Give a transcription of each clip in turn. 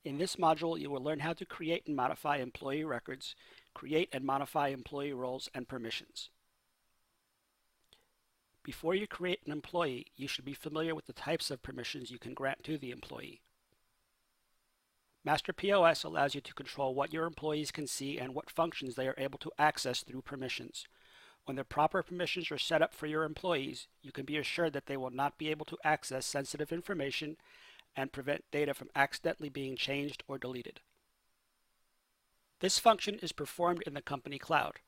In this module, you will learn how to create and modify employee records, create and modify employee roles and permissions. Before you create an employee, you should be familiar with the types of permissions you can grant to the employee. MasterPOS allows you to control what your employees can see and what functions they are able to access through permissions. When the proper permissions are set up for your employees, you can be assured that they will not be able to access sensitive information and prevent data from accidentally being changed or deleted. This function is performed in the company cloud.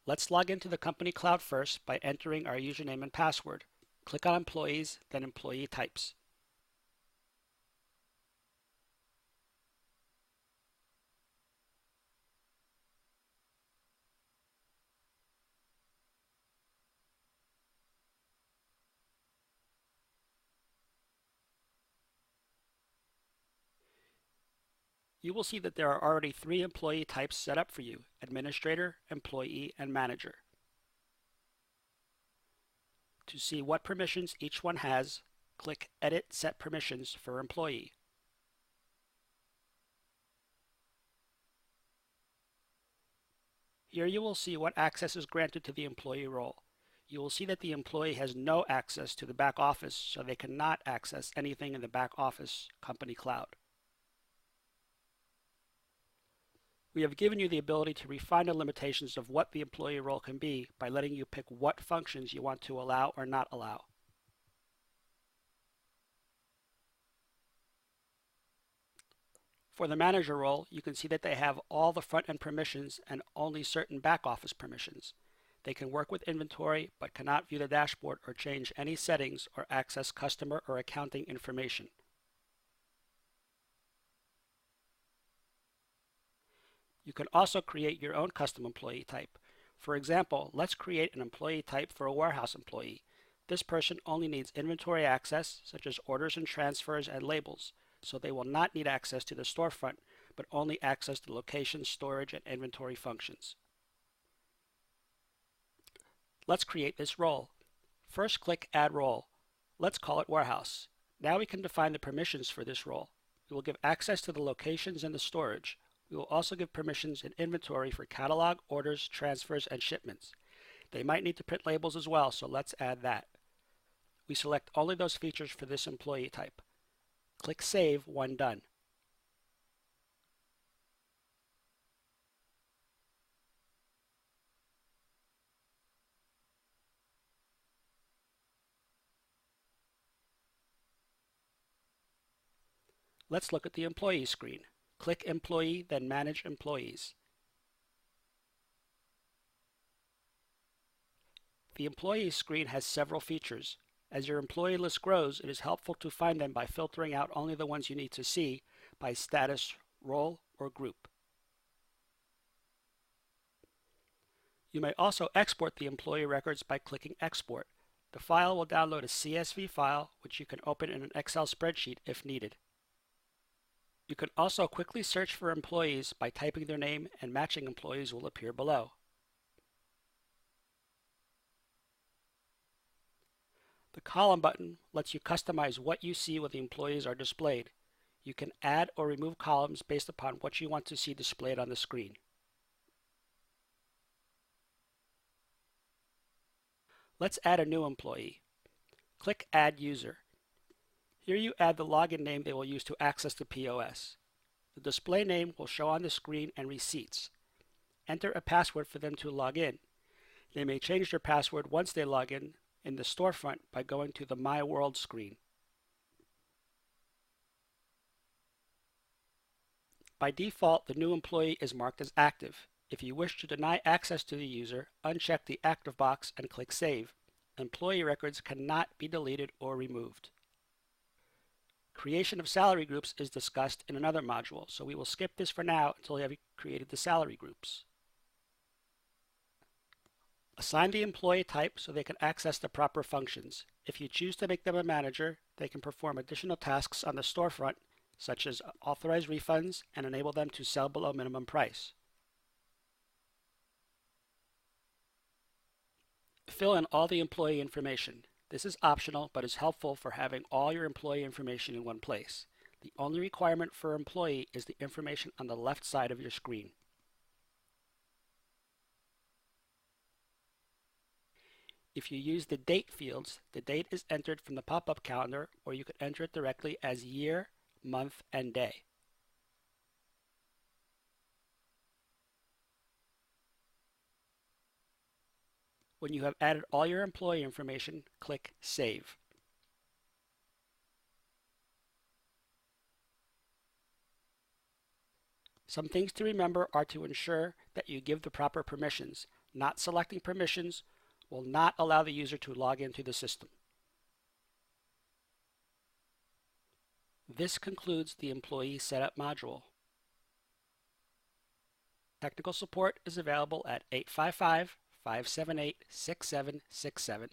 Let's log into the company cloud first by entering our username and password. Click on Employees, then Employee Types. You will see that there are already 3 employee types set up for you: Administrator, Employee, and Manager. To see what permissions each one has, click Edit Set Permissions for Employee. Here you will see what access is granted to the employee role. You will see that the employee has no access to the back office, so they cannot access anything in the back office company cloud. We have given you the ability to refine the limitations of what the employee role can be by letting you pick what functions you want to allow or not allow. For the manager role, you can see that they have all the front-end permissions and only certain back-office permissions. They can work with inventory but cannot view the dashboard or change any settings or access customer or accounting information. You can also create your own custom employee type. For example, let's create an employee type for a warehouse employee. This person only needs inventory access, such as orders and transfers and labels, so they will not need access to the storefront, but only access to location, storage, and inventory functions. Let's create this role. First, click Add Role. Let's call it Warehouse. Now we can define the permissions for this role. We will give access to the locations and the storage. We will also give permissions in inventory for catalog, orders, transfers, and shipments. They might need to print labels as well, so let's add that. We select only those features for this employee type. Click Save when done. Let's look at the Employee screen. Click Employee, then Manage Employees. The Employee screen has several features. As your employee list grows, it is helpful to find them by filtering out only the ones you need to see by status, role, or group. You may also export the employee records by clicking Export. The file will download a CSV file, which you can open in an Excel spreadsheet if needed. You can also quickly search for employees by typing their name, and matching employees will appear below. The column button lets you customize what you see when the employees are displayed. You can add or remove columns based upon what you want to see displayed on the screen. Let's add a new employee. Click Add User. Here you add the login name they will use to access the POS. The display name will show on the screen and receipts. Enter a password for them to log in. They may change their password once they log in the storefront by going to the My World screen. By default, the new employee is marked as active. If you wish to deny access to the user, uncheck the active box and click Save. Employee records cannot be deleted or removed. Creation of salary groups is discussed in another module, so we will skip this for now until you have created the salary groups. Assign the employee type so they can access the proper functions. If you choose to make them a manager, they can perform additional tasks on the storefront, such as authorize refunds and enable them to sell below minimum price. Fill in all the employee information. This is optional but is helpful for having all your employee information in one place. The only requirement for employee is the information on the left side of your screen. If you use the date fields, the date is entered from the pop-up calendar, or you could enter it directly as year, month, and day. When you have added all your employee information, click Save. Some things to remember are to ensure that you give the proper permissions. Not selecting permissions will not allow the user to log into the system. This concludes the Employee Setup module. Technical support is available at 855-578-6767.